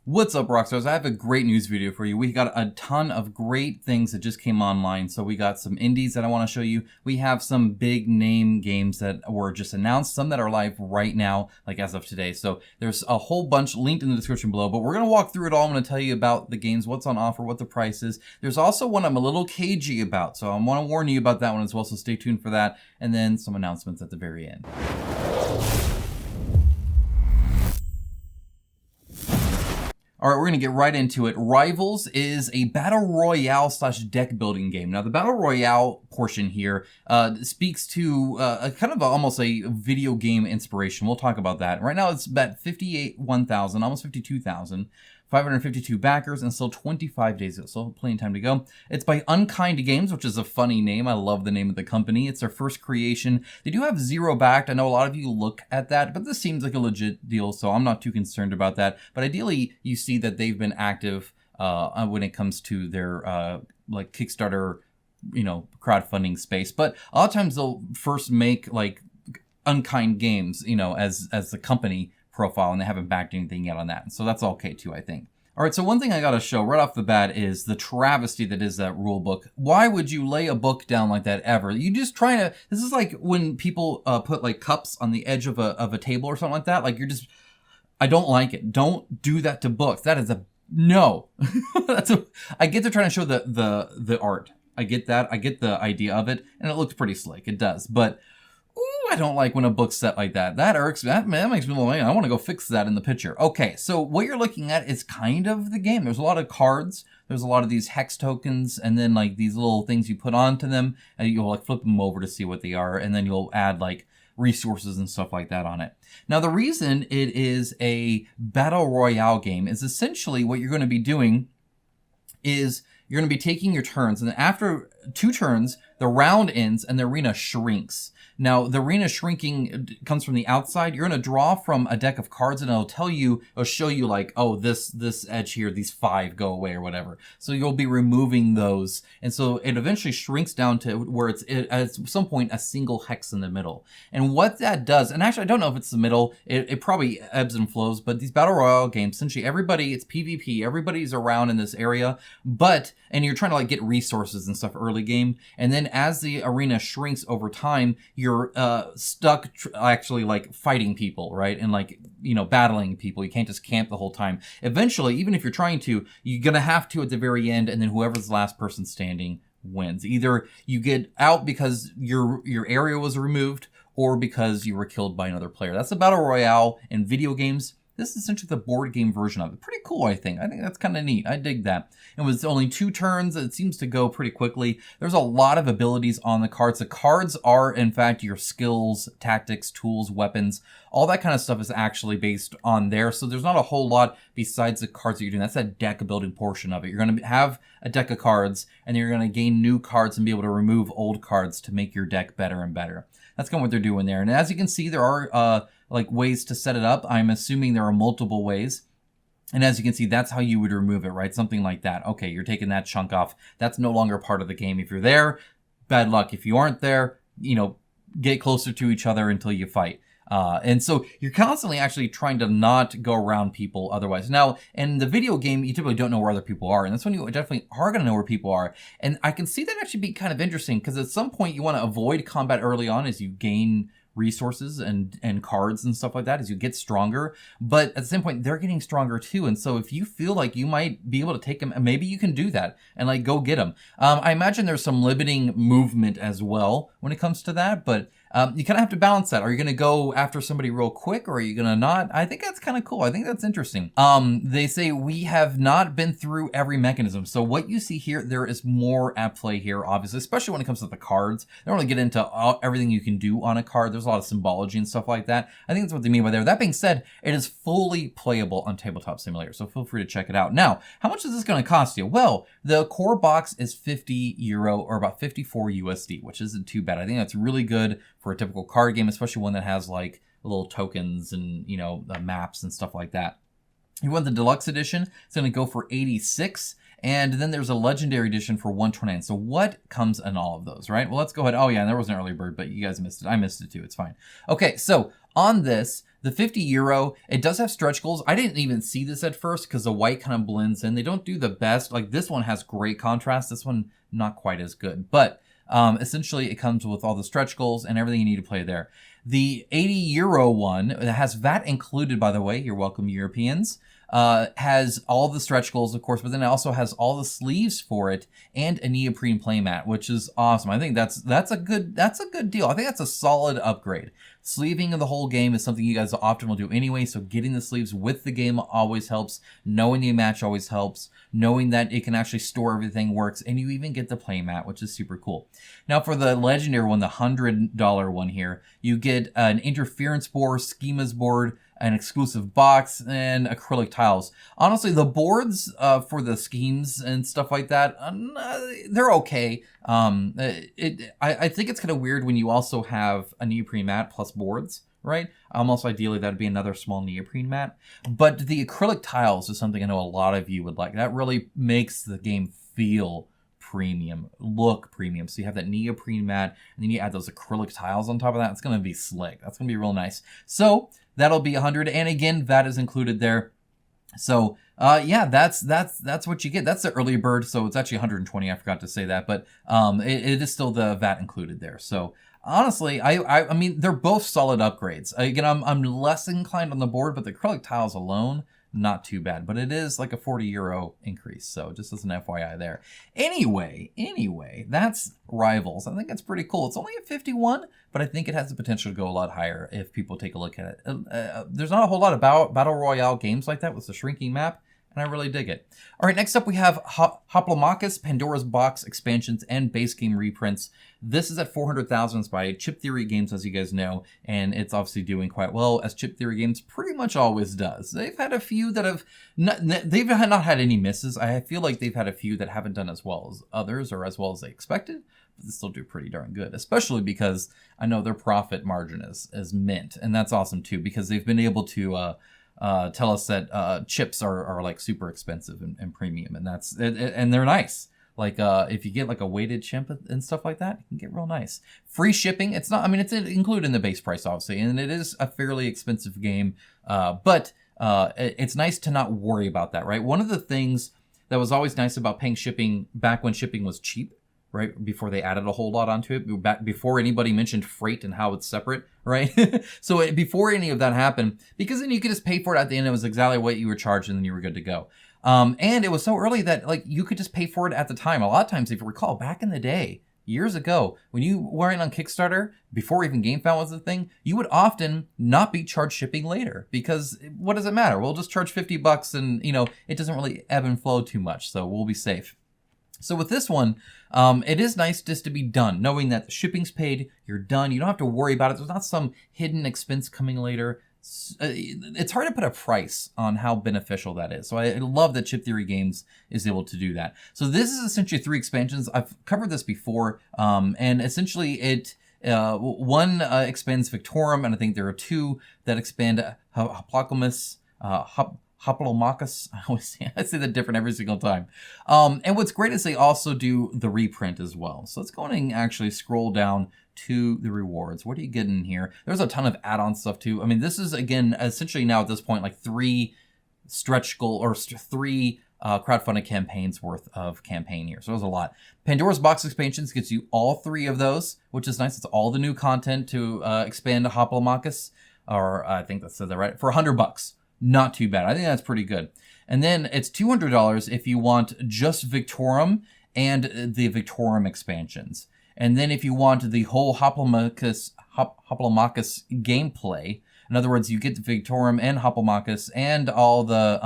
What's up, Rockstars? I have a great news video for you. We got a ton of great things that just came online. So we got some indies that I want to show you. We have some big name games that were just announced, some that are live right now, like as of today. So there's a whole bunch linked in the description below, but we're going to walk through it all. I'm going to tell you about the games, what's on offer, what the price is. There's also one I'm a little cagey about, so I want to warn you about that one as well, so stay tuned for that. And then some announcements at the very end. All right, we're going to get right into it. Rivals is a battle royale / deck building game. Now, the battle royale portion here speaks to a kind of almost a video game inspiration. We'll talk about that. Right now, it's about 51,000, almost 52,000. 552 backers and still 25 days ago, so plenty of time to go. It's by Unkind Games, which is a funny name. I love the name of the company. It's their first creation. They do have 0 backed. I know a lot of you look at that, but this seems like a legit deal, so I'm not too concerned about that. But ideally, you see that they've been active when it comes to their like Kickstarter, crowdfunding space. But a lot of times they'll first make like Unkind Games, as the company profile, and they haven't backed anything yet on that. So that's okay too, I think. All right, so one thing I gotta show right off the bat is the travesty that is that rule book. Why would you lay a book down like that ever? You just trying to, this is like when people put like cups on the edge of a table or something like that. Like I don't like it. Don't do that to books. That is no. I get they're trying to show the art. I get that. I get the idea of it, and it looks pretty slick. It does, but I don't like when a book's set like that. That irks me. That makes me like, I want to go fix that in the picture. Okay, so what you're looking at is kind of the game. There's a lot of cards. There's a lot of these hex tokens, and then like these little things you put onto them, and you'll like flip them over to see what they are, and then you'll add like resources and stuff like that on it. Now, the reason it is a battle royale game is essentially what you're going to be doing is you're going to be taking your turns, and then after 2 turns, the round ends and the arena shrinks. Now, the arena shrinking comes from the outside. You're going to draw from a deck of cards, and it'll show you like, oh, this edge here, these 5 go away or whatever. So you'll be removing those. And so it eventually shrinks down to where it's at some point a single hex in the middle. And what that does, and actually I don't know if it's the middle, it probably ebbs and flows, but these battle royale games, essentially everybody, it's PvP, everybody's around in this area, and you're trying to like get resources and stuff early game. And then as the arena shrinks over time, you're stuck actually like fighting people, right? And like, battling people. You can't just camp the whole time. Eventually, even if you're trying to, you're going to have to at the very end, and then whoever's the last person standing wins. Either you get out because your area was removed, or because you were killed by another player. That's a battle royale in video games. This is essentially the board game version of it. Pretty cool, I think. I think that's kind of neat. I dig that. It was only 2 turns. It seems to go pretty quickly. There's a lot of abilities on the cards. The cards are, in fact, your skills, tactics, tools, weapons. All that kind of stuff is actually based on there. So there's not a whole lot besides the cards that you're doing. That's that deck building portion of it. You're going to have a deck of cards, and you're going to gain new cards and be able to remove old cards to make your deck better and better. That's kind of what they're doing there. And as you can see, there are like ways to set it up. I'm assuming there are multiple ways. And as you can see, that's how you would remove it, right? Something like that. Okay, you're taking that chunk off. That's no longer part of the game. If you're there, bad luck. If you aren't there, get closer to each other until you fight. And so you're constantly actually trying to not go around people otherwise. Now, in the video game, you typically don't know where other people are. And that's when you definitely are going to know where people are. And I can see that actually be kind of interesting, because at some point you want to avoid combat early on as you gain resources and cards and stuff like that as you get stronger. But at the same point, they're getting stronger too. And so if you feel like you might be able to take them, maybe you can do that and like go get them. I imagine there's some limiting movement as well when it comes to that, but you kind of have to balance that. Are you going to go after somebody real quick, or are you going to not? I think that's kind of cool. I think that's interesting. They say we have not been through every mechanism. So what you see here, there is more at play here, obviously, especially when it comes to the cards. They don't really get into everything you can do on a card. There's a lot of symbology and stuff like that. I think that's what they mean by there. That being said, it is fully playable on Tabletop Simulator, so feel free to check it out. Now, how much is this going to cost you? Well, the core box is €50 or about 54 USD, which isn't too bad. I think that's really good for a typical card game, especially one that has like little tokens and maps and stuff like that. You want the deluxe edition, it's going to go for 86, and then there's a legendary edition for 129. So what comes in all of those, right? Well, let's go ahead. Oh yeah, and there was an early bird, but you guys missed it. I missed it too. It's fine. Okay, so on this, The 50 euro, it does have stretch goals. I didn't even see this at first because the white kind of blends in. They don't do the best. Like this one has great contrast. This one, not quite as good. But essentially, it comes with all the stretch goals and everything you need to play there. The 80 euro one, that has VAT included, by the way. You're welcome, Europeans. Has all the stretch goals, of course, but then it also has all the sleeves for it and a neoprene playmat, which is awesome. I think that's a good deal. I think that's a solid upgrade. Sleeving of the whole game is something you guys often will do anyway, so getting the sleeves with the game always helps. Knowing the match always helps. Knowing that it can actually store everything works, and you even get the playmat, which is super cool. Now for the legendary one, the $100 one here, you get an interference board, schemas board, an exclusive box, and acrylic tiles. Honestly, the boards for the schemes and stuff like that, they're okay. I think it's kind of weird when you also have a neoprene mat plus boards, right? Almost ideally, that'd be another small neoprene mat. But the acrylic tiles is something I know a lot of you would like. That really makes the game feel premium, look premium. So you have that neoprene mat, and then you add those acrylic tiles on top of that. It's going to be slick. That's going to be real nice. So that'll be 100, and again, VAT is included there. So yeah, that's what you get. That's the early bird, so it's actually 120. I forgot to say that, but it is still the VAT included there. So honestly, I mean, they're both solid upgrades. Again, I'm less inclined on the board, but the acrylic tiles alone, not too bad. But it is like a 40 euro increase, so just as an FYI there. Anyway, that's Rivals. I think it's pretty cool. It's only at 51, but I think it has the potential to go a lot higher if people take a look at it. There's not a whole lot about Battle Royale games like that with the shrinking map, and I really dig it. All right, next up we have Hoplomachus, Pandora's Box expansions, and base game reprints. This is at 400,000. It's by Chip Theory Games, as you guys know, and it's obviously doing quite well, as Chip Theory Games pretty much always does. They've had a few that have they've not had any misses. I feel like they've had a few that haven't done as well as others or as well as they expected, but they still do pretty darn good, especially because I know their profit margin is mint, and that's awesome too, because they've been able to tell us that chips are like super expensive and premium, and they're nice. Like if you get like a weighted chip and stuff like that, you can get real nice. Free shipping. It's not. I mean, it's included in the base price, obviously, and it is a fairly expensive game. But it's nice to not worry about that, right? One of the things that was always nice about paying shipping back when shipping was cheap, right? Before they added a whole lot onto it, back before anybody mentioned freight and how it's separate, right? So before any of that happened, because then you could just pay for it at the end. It was exactly what you were charged, and then you were good to go. And it was so early that like you could just pay for it at the time. A lot of times, if you recall, back in the day, years ago, when you weren't on Kickstarter, before even GameFound was a thing, you would often not be charged shipping later, because what does it matter? We'll just charge $50 and, you know, it doesn't really ebb and flow too much, so we'll be safe. So with this one, it is nice just to be done, knowing that the shipping's paid, you're done, you don't have to worry about it. There's not some hidden expense coming later. It's hard to put a price on how beneficial that is. So I love that Chip Theory Games is able to do that. So this is essentially 3 expansions. I've covered this before, and essentially it one expands Victorum, and I think there are 2 that expand Hoplomachus. Hoplomachus. I say that different every single time. And what's great is they also do the reprint as well. So let's go and actually scroll down to the rewards. What are you getting here? There's a ton of add-on stuff too. I mean, this is again essentially now at this point like 3 stretch goal or 3 crowdfunded campaigns worth of campaign here. So there's a lot. Pandora's Box expansions gets you all 3 of those, which is nice. It's all the new content to expand Hoplomachus, or I think that said that right, for $100. Not too bad. I think that's pretty good. And then it's $200 if you want just Victorum and the Victorum expansions. And then if you want the whole Hoplomachus gameplay, in other words, you get the Victorum and Hoplomachus and all the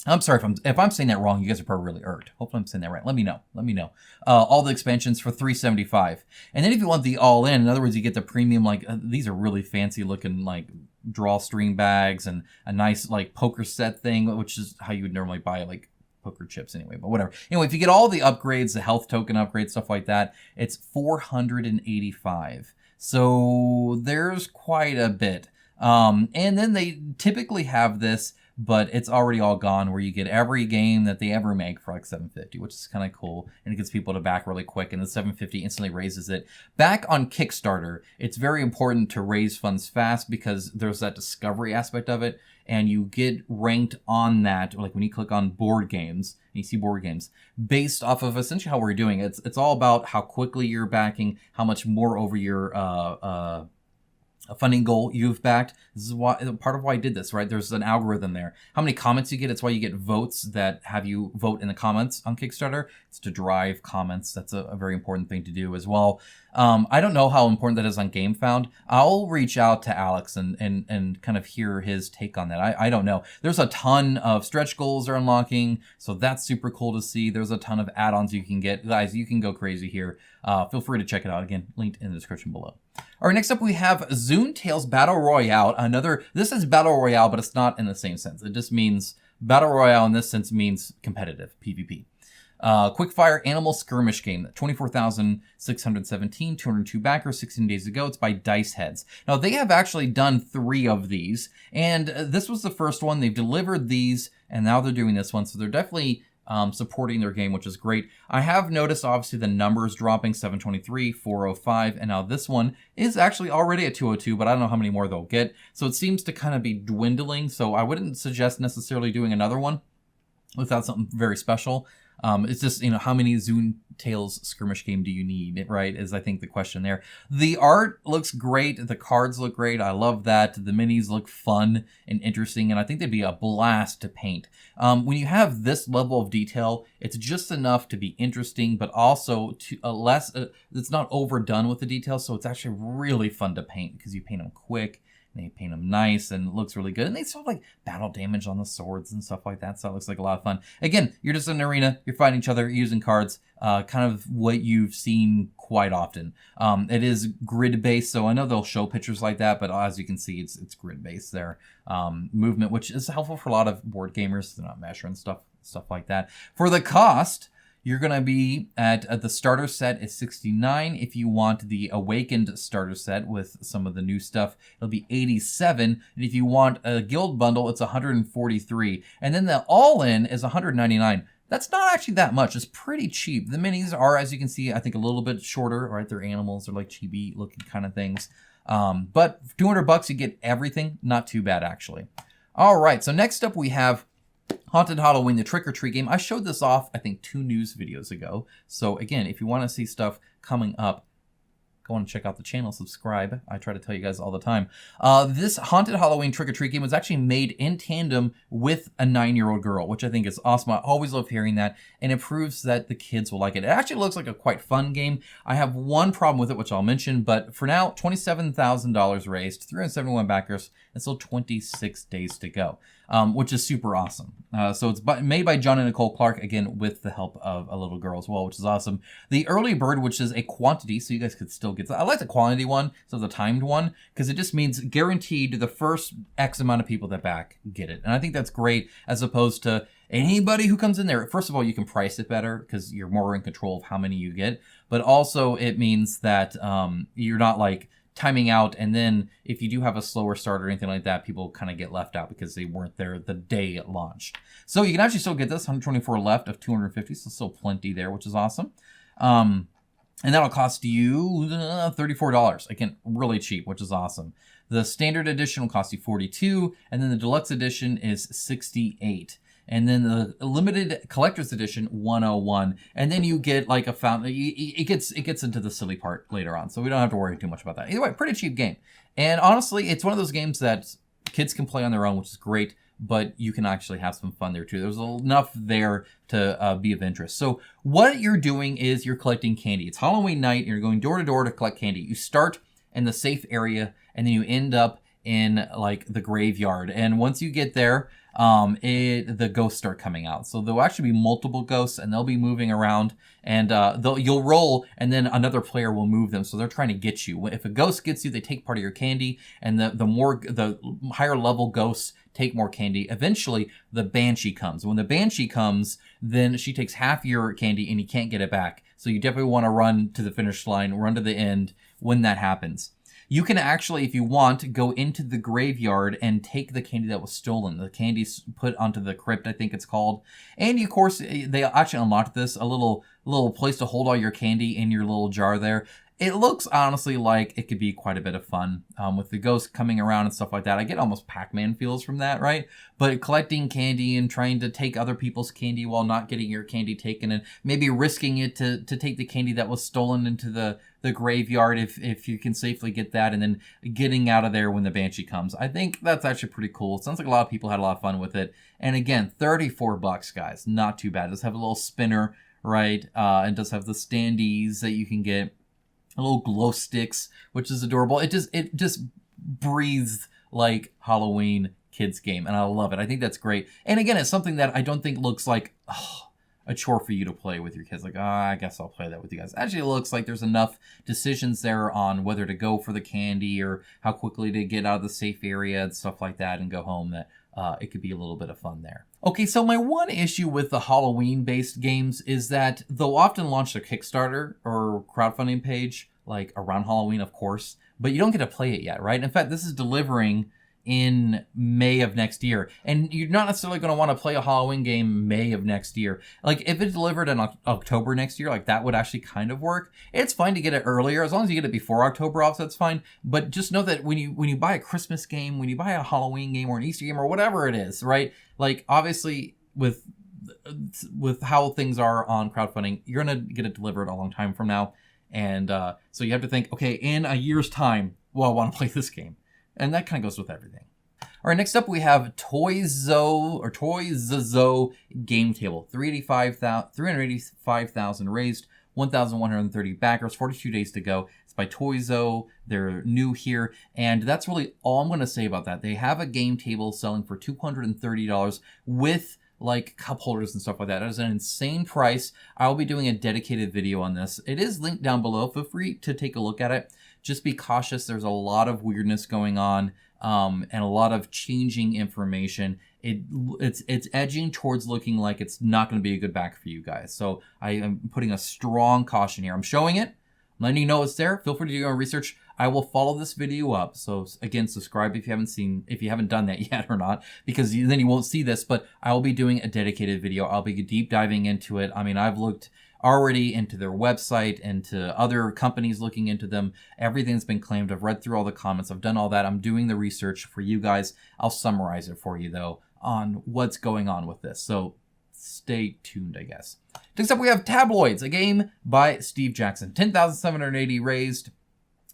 I'm sorry if I'm saying that wrong. You guys are probably really irked. Hopefully I'm saying that right. Let me know. All the expansions for $375. And then if you want the all in other words, you get the premium, like these are really fancy looking like drawstring bags and a nice like poker set thing, which is how you would normally buy like poker chips anyway, but whatever. Anyway, if you get all the upgrades, the health token upgrades, stuff like that, it's $485. So there's quite a bit. And then they typically have this but it's already all gone, where you get every game that they ever make for like $7.50, which is kind of cool, and it gets people to back really quick, and the $7.50 instantly raises it. Back on Kickstarter, it's very important to raise funds fast because there's that discovery aspect of it, and you get ranked on that, like when you click on board games, and you see board games, based off of essentially how we're doing it. It's all about how quickly you're backing, how much more over your funding goal you've backed. This is why, part of why I did this, right? There's an algorithm there. How many comments you get, it's why you get votes that have you vote in the comments on Kickstarter. It's to drive comments. That's a very important thing to do as well. I don't know how important that is on GameFound. I'll reach out to Alex and kind of hear his take on that. I don't know. There's a ton of stretch goals are unlocking, so that's super cool to see. There's a ton of add-ons you can get. Guys, you can go crazy here. Feel free to check it out. Again, linked in the description below. All right, next up we have Zoontalis Battle Royale. This is Battle Royale, but it's not in the same sense. It just means, Battle Royale in this sense means competitive, PvP. Quickfire Animal Skirmish game, 24,617, 202 backers, 16 days ago. It's by Dice Heads. Now, they have actually done 3 of these, and this was the first one. They've delivered these, and now they're doing this one, so they're definitely supporting their game, which is great. I have noticed, obviously, the numbers dropping, 723, 405, and now this one is actually already at 202, but I don't know how many more they'll get. So it seems to kind of be dwindling, so I wouldn't suggest necessarily doing another one without something very special. It's just, how many Zoontalis skirmish game do you need, right, is I think the question there. The art looks great. The cards look great. I love that. The minis look fun and interesting, and I think they'd be a blast to paint. When you have this level of detail, it's just enough to be interesting, but also to it's not overdone with the details, so it's actually really fun to paint because you paint them quick. They paint them nice and it looks really good. And they still have like battle damage on the swords and stuff like that. So it looks like a lot of fun. Again, you're just in an arena. You're fighting each other, using cards. Kind of what you've seen quite often. It is grid-based, so I know they'll show pictures like that, but as you can see, it's grid-based there. Movement, which is helpful for a lot of board gamers. They're not measuring stuff like that. For the cost, you're going to be at the starter set is $69. If you want the Awakened starter set with some of the new stuff, it'll be $87. And if you want a guild bundle, it's $143. And then the all-in is $199. That's not actually that much. It's pretty cheap. The minis are, as you can see, I think a little bit shorter, right? They're animals. They're like chibi looking kind of things. But for $200, you get everything. Not too bad, actually. All right, so next up we have Haunted Halloween, the Trick or Treat game. I showed this off, I think, 2 news videos ago. So again, if you want to see stuff coming up, go and check out the channel, subscribe. I try to tell you guys all the time. This Haunted Halloween Trick or Treat game was actually made in tandem with a 9-year-old girl, which I think is awesome. I always love hearing that, and it proves that the kids will like it. It actually looks like a quite fun game. I have one problem with it, which I'll mention, but for now, $27,000 raised, 371 backers, and still 26 days to go, which is super awesome. So it's made by John and Nicole Clark, again, with the help of a little girl as well, which is awesome. The early bird, which is a quantity, so you guys could still get that. I like the quantity one, so the timed one, because it just means guaranteed the first X amount of people that back get it. And I think that's great, as opposed to anybody who comes in there. First of all, you can price it better because you're more in control of how many you get, but also it means that you're not like timing out, and then if you do have a slower start or anything like that, people kind of get left out because they weren't there the day it launched. So you can actually still get this, 124 left of 250, so still plenty there, which is awesome. And that'll cost you $34. Again, really cheap, which is awesome. The standard edition will cost you $42, and then the deluxe edition is $68. And then the limited collector's edition, $101. And then you get like a fountain. It gets into the silly part later on, so we don't have to worry too much about that. Either way, pretty cheap game. And honestly, it's one of those games that kids can play on their own, which is great, but you can actually have some fun there too. There's enough there to be of interest. So what you're doing is you're collecting candy. It's Halloween night, and you're going door to door to collect candy. You start in the safe area, and then you end up in like the graveyard. And once you get there, the ghosts start coming out. So there'll actually be multiple ghosts, and they'll be moving around, and you'll roll, and then another player will move them. So they're trying to get you. If a ghost gets you, they take part of your candy, and the higher level ghosts take more candy. Eventually, the Banshee comes. When the Banshee comes, then she takes half your candy, and you can't get it back. So you definitely want to run to the finish line, run to the end when that happens. You can actually, if you want, go into the graveyard and take the candy that was stolen. The candy's put onto the crypt, I think it's called. And of course, they actually unlocked this, a little place to hold all your candy in your little jar there. It looks honestly like it could be quite a bit of fun with the ghosts coming around and stuff like that. I get almost Pac-Man feels from that, right? But collecting candy and trying to take other people's candy while not getting your candy taken, and maybe risking it to take the candy that was stolen into the graveyard if you can safely get that, and then getting out of there when the Banshee comes. I think that's actually pretty cool. It sounds like a lot of people had a lot of fun with it. And again, $34, guys. Not too bad. It does have a little spinner, right? It does have the standees that you can get. Little glow sticks, which is adorable. It just breathes like Halloween kids game, and I love it. I think that's great. And again, it's something that I don't think looks like a chore for you to play with your kids. Like, I guess I'll play that with you guys. Actually, it looks like there's enough decisions there on whether to go for the candy or how quickly to get out of the safe area and stuff like that and go home, that it could be a little bit of fun there. Okay, so my one issue with the Halloween-based games is that they'll often launch their Kickstarter or crowdfunding page, like around Halloween, of course, but you don't get to play it yet, right? In fact, this is delivering in May of next year, and you're not necessarily going to want to play a Halloween game May of next year. Like, if it delivered in October next year, like, that would actually kind of work. It's fine to get it earlier, as long as you get it before October off, that's fine. But just know that when you buy a Christmas game, when you buy a Halloween game or an Easter game or whatever it is, right? Like, obviously, with how things are on crowdfunding, you're going to get it delivered a long time from now. And so you have to think, okay, in a year's time, well, I want to play this game. And that kind of goes with everything. All right, next up we have Toyzzo Gametable. 385,000 raised, 1,130 backers, 42 days to go. It's by Toyzzo. They're new here, and that's really all I'm going to say about that. They have a game table selling for $230 with like cup holders and stuff like that. That is an insane price. I'll be doing a dedicated video on this. It is linked down below. Feel free to take a look at it. Just be cautious. There's a lot of weirdness going on, and a lot of changing information. It's edging towards looking like it's not going to be a good back for you guys. So I am putting a strong caution here. I'm showing it. I'm letting you know it's there. Feel free to do your own research. I will follow this video up. So again, subscribe if you haven't done that yet or not, because then you won't see this, but I will be doing a dedicated video. I'll be deep diving into it. I mean, I've looked already into their website, into other companies looking into them. Everything's been claimed. I've read through all the comments. I've done all that. I'm doing the research for you guys. I'll summarize it for you though on what's going on with this. So stay tuned, I guess. Next up, we have Tabloids, a game by Steve Jackson. 10,780 raised,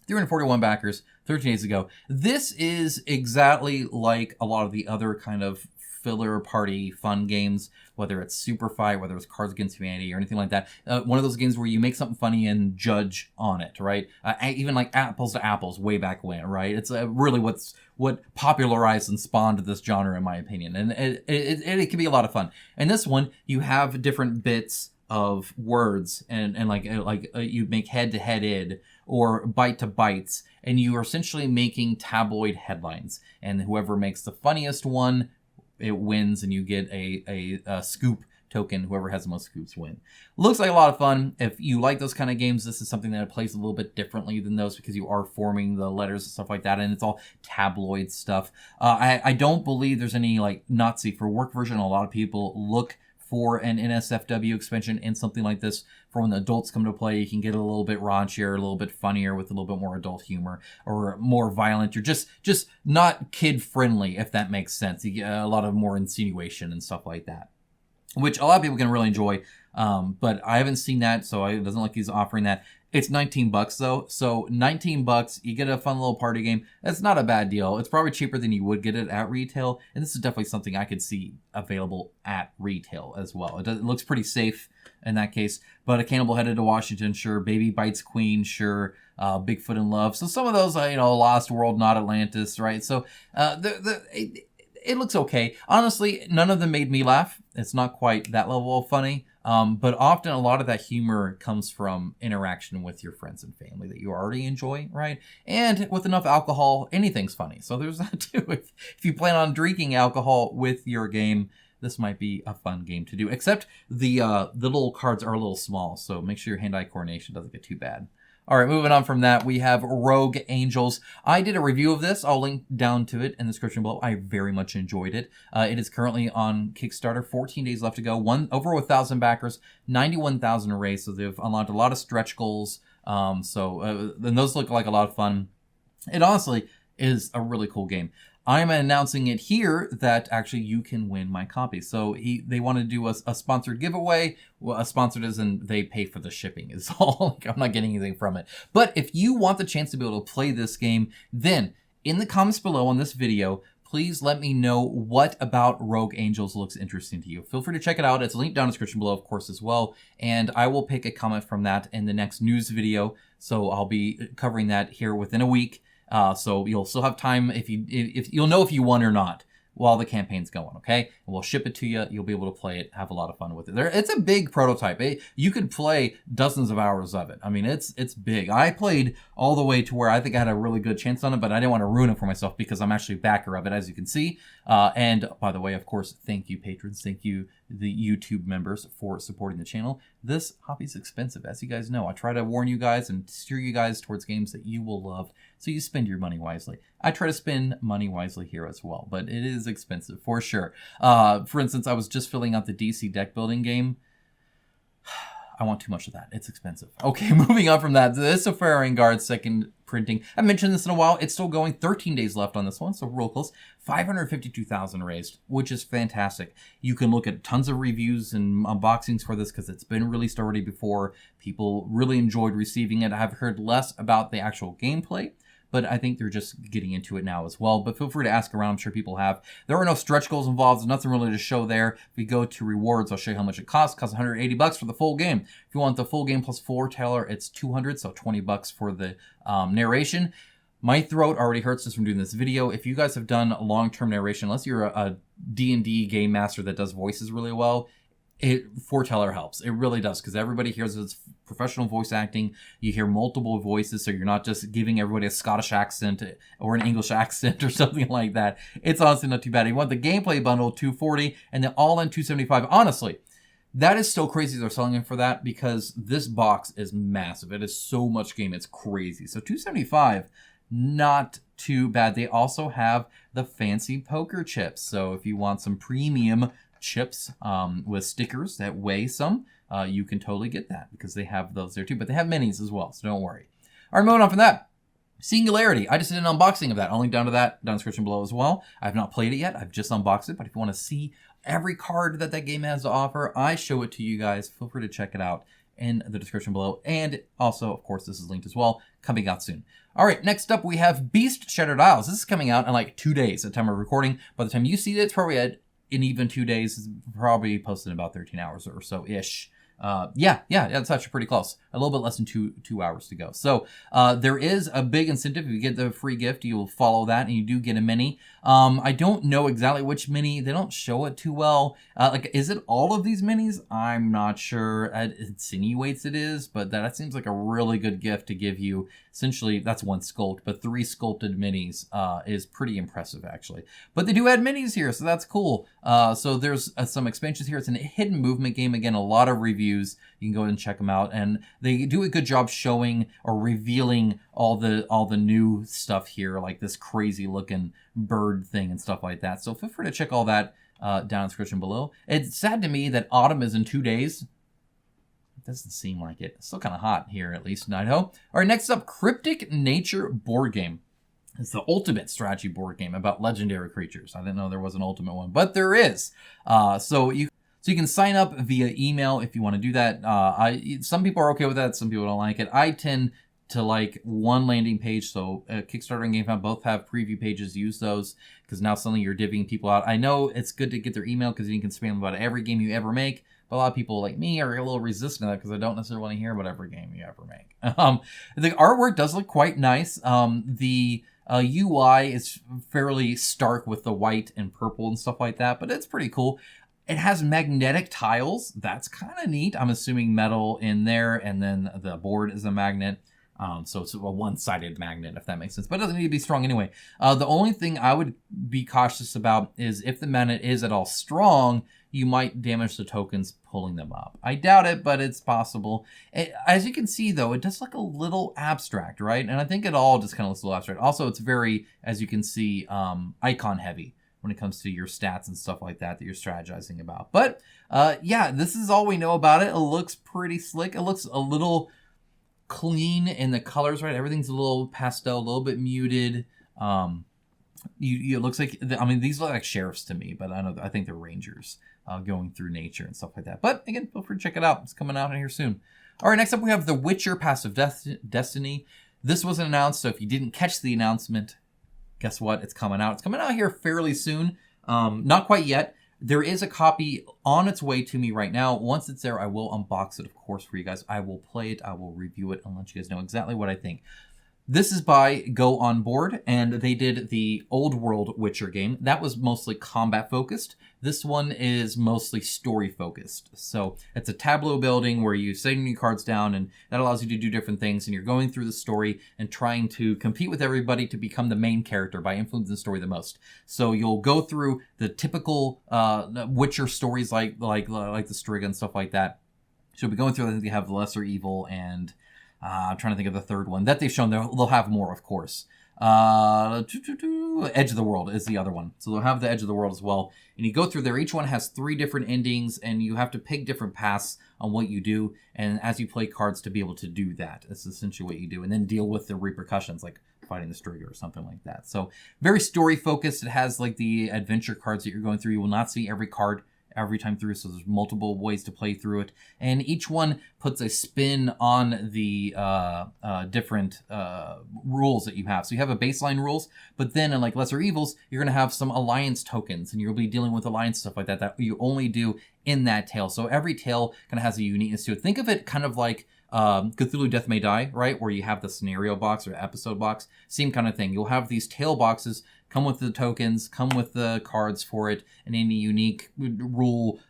341 backers, 13 days ago. This is exactly like a lot of the other kind of filler party fun games, whether it's Super Fight, whether it's Cards Against Humanity or anything like that. One of those games where you make something funny and judge on it, right? Even like Apples to Apples way back when, right? It's really what popularized and spawned this genre, in my opinion. And it can be a lot of fun. And this one, you have different bits of words and you make head-to-head id or bite-to-bites, and you are essentially making tabloid headlines. And whoever makes the funniest one, it wins, and you get a scoop token. Whoever has the most scoops win. Looks like a lot of fun. If you like those kind of games, this is something that plays a little bit differently than those, because you are forming the letters and stuff like that, and it's all tabloid stuff. I don't believe there's any like Nazi for work version. A lot of people look for an NSFW expansion in something like this for when the adults come to play. You can get a little bit raunchier, a little bit funnier with a little bit more adult humor, or more violent. You're just not kid friendly, if that makes sense. You get a lot of more insinuation and stuff like that, which a lot of people can really enjoy. But I haven't seen that, so it doesn't look like he's offering that. It's $19 though, so $19, you get a fun little party game. That's not a bad deal. It's probably cheaper than you would get it at retail, and this is definitely something I could see available at retail as well. It looks pretty safe in that case, but A Cannibal Headed to Washington, sure. Baby Bites Queen, sure. Bigfoot in Love. So some of those, Lost World, Not Atlantis, right? So it looks okay. Honestly, none of them made me laugh. It's not quite that level of funny. But often a lot of that humor comes from interaction with your friends and family that you already enjoy, right? And with enough alcohol, anything's funny. So there's that too. If you plan on drinking alcohol with your game, this might be a fun game to do. Except the little cards are a little small, so make sure your hand-eye coordination doesn't get too bad. All right, moving on from that, we have Rogue Angels. I did a review of this. I'll link down to it in the description below. I very much enjoyed it. It is currently on Kickstarter. 14 days left to go. Over 1,000 backers, 91,000 raised. So they've unlocked a lot of stretch goals. And those look like a lot of fun. It honestly is a really cool game. I'm announcing it here that actually you can win my copy. So they want to do a sponsored giveaway. Well, a sponsored is and they pay for the shipping is all. I'm not getting anything from it. But if you want the chance to be able to play this game, then in the comments below on this video, please let me know what about Rogue Angels looks interesting to you. Feel free to check it out. It's linked down in the description below, of course, as well. And I will pick a comment from that in the next news video. So I'll be covering that here within a week. So you'll still have time if you'll know if you won or not while the campaign's going, okay? And we'll ship it to you. You'll be able to play it, have a lot of fun with it. It's a big prototype. You could play dozens of hours of it. I mean, it's big. I played all the way to where I think I had a really good chance on it, but I didn't want to ruin it for myself because I'm actually a backer of it, as you can see. And by the way, of course, thank you, patrons. Thank you, the YouTube members, for supporting the channel. This hobby's expensive, as you guys know. I try to warn you guys and steer you guys towards games that you will love, so you spend your money wisely. I try to spend money wisely here as well, but it is expensive for sure. For instance, I was just filling out the DC deck building game. I want too much of that. It's expensive. Okay, moving on from that, the Isofarian Guard second printing. I mentioned this in a while. It's still going. 13 days left on this one, so real close. 552,000 raised, which is fantastic. You can look at tons of reviews and unboxings for this because it's been released already before. People really enjoyed receiving it. I've heard less about the actual gameplay, but I think they're just getting into it now as well. But feel free to ask around. I'm sure people have. There are no stretch goals involved. There's nothing really to show there. If we go to rewards, I'll show you how much it costs. It costs $180 for the full game. If you want the full game plus foreteller, it's $200, so $20 for the narration. My throat already hurts just from doing this video. If you guys have done long-term narration, unless you're a D&D game master that does voices really well, foreteller helps. It really does, because everybody hears it's professional voice acting. You hear multiple voices, so you're not just giving everybody a Scottish accent or an English accent or something like that. It's honestly not too bad. You want the gameplay bundle, $240, and the all-in $275. Honestly, that is so crazy they're selling it for that, because this box is massive. It is so much game. It's crazy. So $275, not too bad. They also have the fancy poker chips. So if you want some premium chips with stickers that weigh some, you can totally get that, because they have those there too. But they have minis as well, so don't worry. All right, moving on from that. Singularity. I just did an unboxing of that. I'll link down to that down in the description below as well. I have not played it yet. I've just unboxed it. But if you want to see every card that game has to offer, I show it to you guys. Feel free to check it out in the description below. And also, of course, this is linked as well. Coming out soon. All right, next up we have Beast Shattered Isles. This is coming out in like 2 days at the time of recording. By the time you see it, it's probably in even 2 days. It's probably posted in about 13 hours or so-ish. Yeah, it's actually pretty close. A little bit less than two hours to go. So there is a big incentive. If you get the free gift, you'll follow that, and you do get a mini. I don't know exactly which mini. They don't show it too well. Is it all of these minis? I'm not sure. It insinuates it is, but that seems like a really good gift to give you. Essentially, that's one sculpt, but 3 sculpted minis is pretty impressive, actually. But they do add minis here, so that's cool. So there's some expansions here. It's a hidden movement game. Again, a lot of reviews. You can go ahead and check them out, and they do a good job showing or revealing all the new stuff here, like this crazy looking bird thing and stuff like that. So feel free to check all that down in the description below. It's sad to me that autumn is in 2 days. It doesn't seem like it. It's still kind of hot here, at least in Idaho. All right, next up, Cryptic Nature board game. It's the ultimate strategy board game about legendary creatures. I didn't know there was an ultimate one, but there is. So you can sign up via email if you want to do that. Some people are okay with that. Some people don't like it. I tend to like one landing page. So Kickstarter and GameFound both have preview pages. Use those, because now suddenly you're divvying people out. I know it's good to get their email because you can spam about every game you ever make. But a lot of people like me are a little resistant to that because I don't necessarily want to hear about every game you ever make. The artwork does look quite nice. The UI is fairly stark with the white and purple and stuff like that, but it's pretty cool. It has magnetic tiles. That's kind of neat. I'm assuming metal in there, and then the board is a magnet. So it's a one-sided magnet, if that makes sense. But it doesn't need to be strong anyway. The only thing I would be cautious about is if the magnet is at all strong, you might damage the tokens pulling them up. I doubt it, but it's possible. As you can see, though, it does look a little abstract, right? And I think it all just kind of looks a little abstract. Also, it's very, as you can see, icon heavy when it comes to your stats and stuff like that you're strategizing about. But yeah, this is all we know about it. It looks pretty slick. It looks a little clean in the colors, right? Everything's a little pastel, a little bit muted. It looks like, I mean, these look like sheriffs to me, but I think they're rangers going through nature and stuff like that. But again, feel free to check it out. It's coming out here soon. All right, next up we have The Witcher Passive Destiny. This wasn't announced, so if you didn't catch the announcement, guess what? It's coming out. It's coming out here fairly soon. Not quite yet. There is a copy on its way to me right now. Once it's there, I will unbox it, of course, for you guys. I will play it. I will review it and let you guys know exactly what I think. This is by Go On Board, and they did the old world Witcher game. That was mostly combat focused. This one is mostly story focused. So it's a tableau building where you set your cards down, and that allows you to do different things. And you're going through the story and trying to compete with everybody to become the main character by influencing the story the most. So you'll go through the typical Witcher stories like the Striga and stuff like that. So you'll be going through. I think they have Lesser Evil and I'm trying to think of the third one that they've shown. They'll have more, of course. Edge of the World is the other one. So they'll have the Edge of the World as well. And you go through there. Each one has 3 different endings, and you have to pick different paths on what you do. And as you play cards to be able to do that, that's essentially what you do. And then deal with the repercussions, like fighting the Striga or something like that. So very story focused. It has like the adventure cards that you're going through. You will not see every card every time through, so there's multiple ways to play through it, and each one puts a spin on the different rules that you have. So you have a baseline rules, but then in like Lesser Evils, you're going to have some alliance tokens, and you'll be dealing with alliance stuff like that you only do in that tale. So every tale kind of has a uniqueness to it. Think of it kind of like Cthulhu Death May Die, right? Where you have the scenario box or episode box. Same kind of thing. You'll have these tale boxes come with the tokens, come with the cards for it, and any unique rule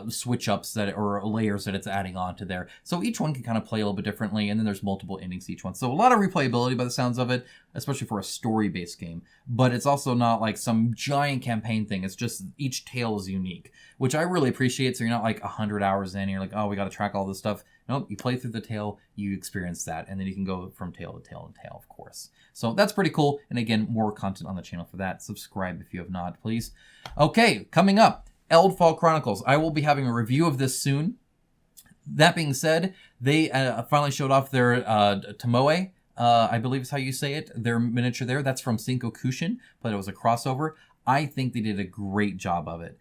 switch ups or layers that it's adding on to there. So each one can kind of play a little bit differently, and then there's multiple endings to each one. So a lot of replayability by the sounds of it, especially for a story-based game. But it's also not like some giant campaign thing. It's just each tale is unique, which I really appreciate. So you're not like 100 hours in, you're like, oh, we got to track all this stuff. Nope, you play through the tale, you experience that, and then you can go from tale to tale to tale, of course. So that's pretty cool. And again, more content on the channel for that. Subscribe if you have not, please. Okay, coming up, Eldfall Chronicles. I will be having a review of this soon. That being said, they finally showed off their Tomoe, I believe is how you say it, their miniature there. That's from Sankokushin, but it was a crossover. I think they did a great job of it.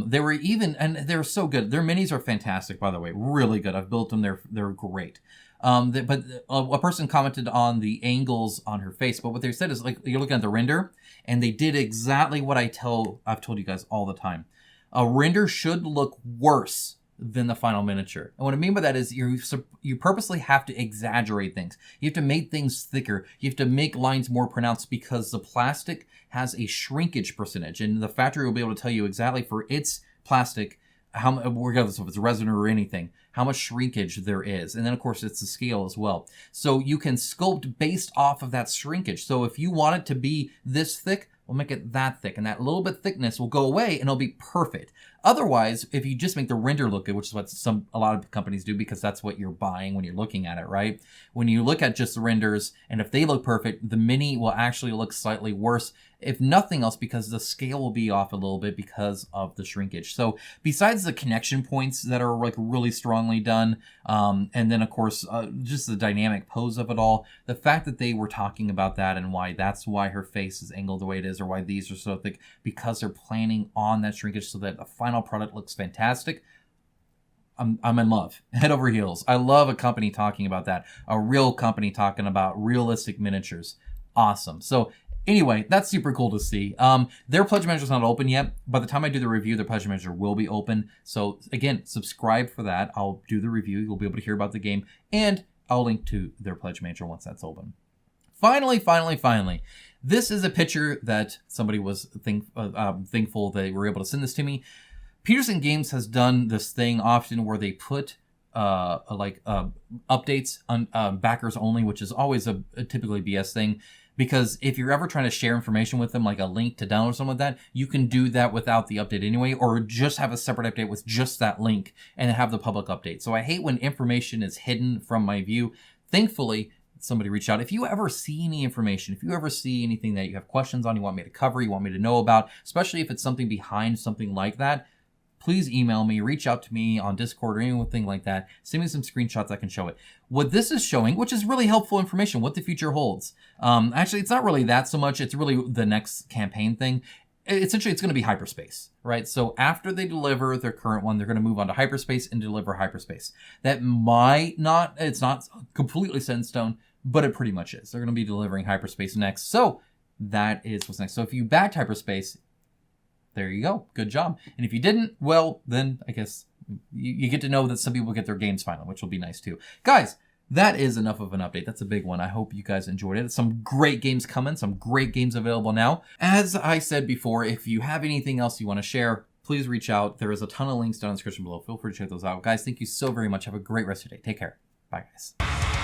They were even, and they're so good. Their minis are fantastic, by the way, really good. I've built them. They're great. But a person commented on the angles on her face, but what they said is like, you're looking at the render, and they did exactly what I've told you guys all the time. A render should look worse than the final miniature. And what I mean by that is you purposely have to exaggerate things. You have to make things thicker. You have to make lines more pronounced because the plastic has a shrinkage percentage, and the factory will be able to tell you exactly for its plastic, how, regardless if it's resin or anything, how much shrinkage there is. And then of course it's the scale as well. So you can sculpt based off of that shrinkage. So if you want it to be this thick, we'll make it that thick, and that little bit thickness will go away and it'll be perfect. Otherwise, if you just make the render look good, which is what a lot of companies do because that's what you're buying when you're looking at it, right? When you look at just the renders, and if they look perfect, the mini will actually look slightly worse, if nothing else, because the scale will be off a little bit because of the shrinkage. So besides the connection points that are like really strongly done, and then of course, just the dynamic pose of it all, the fact that they were talking about that and that's why her face is angled the way it is, or why these are so thick, because they're planning on that shrinkage so that the final product looks fantastic. I'm in love. Head over heels. I love a company talking about that. A real company talking about realistic miniatures. Awesome. So anyway, that's super cool to see. Their pledge manager is not open yet. By the time I do the review, their pledge manager will be open. So again, subscribe for that. I'll do the review. You'll be able to hear about the game, and I'll link to their pledge manager once that's open. Finally. This is a picture that somebody was thankful they were able to send this to me. Petersen Games has done this thing often where they put updates on backers only, which is always a typically BS thing. Because if you're ever trying to share information with them, like a link to download something like that, you can do that without the update anyway, or just have a separate update with just that link and have the public update. So I hate when information is hidden from my view. Thankfully, somebody reached out. If you ever see any information, if you ever see anything that you have questions on, you want me to cover, you want me to know about, especially if it's something behind something like that, please email me, reach out to me on Discord or anything like that. Send me some screenshots I can show it. What this is showing, which is really helpful information, what the future holds. Actually, it's not really that so much. It's really the next campaign thing. Essentially, it's going to be hyperspace, right? So after they deliver their current one, they're going to move on to hyperspace and deliver hyperspace. That might not, it's not completely set in stone, but it pretty much is. They're going to be delivering hyperspace next. So that is what's next. So if you backed hyperspace, there you go. Good job. And if you didn't, well, then I guess you get to know that some people get their games finally, which will be nice too. Guys, that is enough of an update. That's a big one. I hope you guys enjoyed it. Some great games coming, some great games available now. As I said before, if you have anything else you want to share, please reach out. There is a ton of links down in the description below. Feel free to check those out. Guys, thank you so very much. Have a great rest of your day. Take care. Bye, guys.